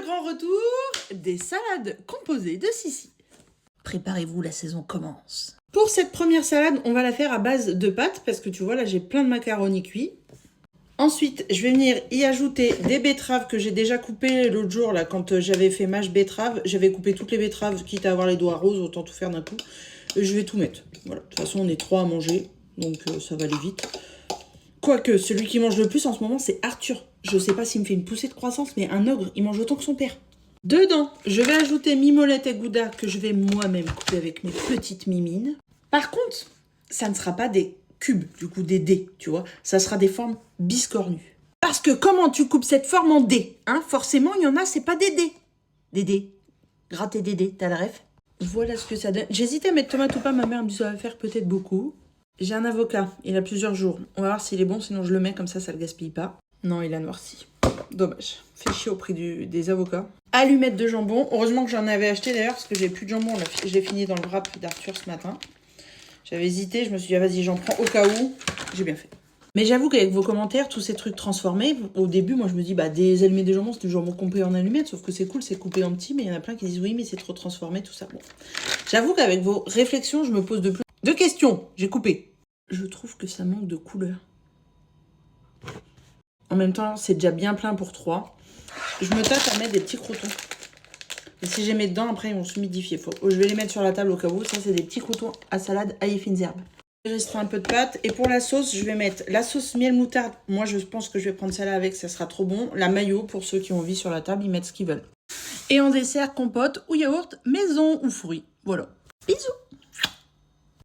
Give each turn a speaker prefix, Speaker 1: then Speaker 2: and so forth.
Speaker 1: grand retour des salades composées de Sissi. Préparez-vous, la saison commence. Pour cette première salade, on va la faire à base de pâtes parce que tu vois, là j'ai plein de macaroni cuits. Ensuite, je vais venir y ajouter des betteraves que j'ai déjà coupées l'autre jour, là, quand j'avais fait mâche betterave. J'avais coupé toutes les betteraves, quitte à avoir les doigts roses, autant tout faire d'un coup. Et je vais tout mettre. Voilà. De toute façon, on est 3 à manger, donc ça va aller vite. Quoique, celui qui mange le plus en ce moment, c'est Arthur. Je sais pas s'il me fait une poussée de croissance, mais un ogre, il mange autant que son père. Dedans, je vais ajouter mimolette et gouda que je vais moi-même couper avec mes petites mimines. Par contre, ça ne sera pas des cubes, du coup des dés, tu vois. Ça sera des formes biscornues. Parce que comment tu coupes cette forme en dés, hein? Forcément, il y en a, c'est pas des dés. Des dés. Gratter des dés, t'as la ref? Voilà ce que ça donne. J'hésitais à mettre tomate ou pas, ma mère me dit ça va faire peut-être beaucoup. J'ai un avocat, il a plusieurs jours. On va voir s'il est bon, sinon je le mets comme ça le gaspille pas. Non, il a noirci. Dommage. Fait chier au prix des avocats. Allumettes de jambon. Heureusement que j'en avais acheté d'ailleurs, parce que j'ai plus de jambon. J'ai fini dans le wrap d'Arthur ce matin. J'avais hésité, je me suis dit, ah, vas-y, j'en prends au cas où. J'ai bien fait. Mais j'avoue qu'avec vos commentaires, tous ces trucs transformés, au début, moi je me dis, bah des allumettes de jambon, c'est du jambon coupé en allumettes, sauf que c'est cool, c'est coupé en petits, mais il y en a plein qui disent, oui, mais c'est trop transformé, tout ça. Bon. J'avoue qu'avec vos réflexions, je me pose de plus de questions. J'ai coupé. Je trouve que ça manque de couleur. En même temps, c'est déjà bien plein pour 3. Je me tâte à mettre des petits croutons. Et si j'ai mis dedans, après, ils vont s'humidifier. Je vais les mettre sur la table au cas où. Ça, c'est des petits croutons à salade ail et fines herbes. Il restera un peu de pâte. Et pour la sauce, je vais mettre la sauce miel moutarde. Moi, je pense que je vais prendre celle-là avec. Ça sera trop bon. La mayo, pour ceux qui ont envie sur la table, ils mettent ce qu'ils veulent. Et en dessert, compote ou yaourt maison ou fruits. Voilà. Bisous!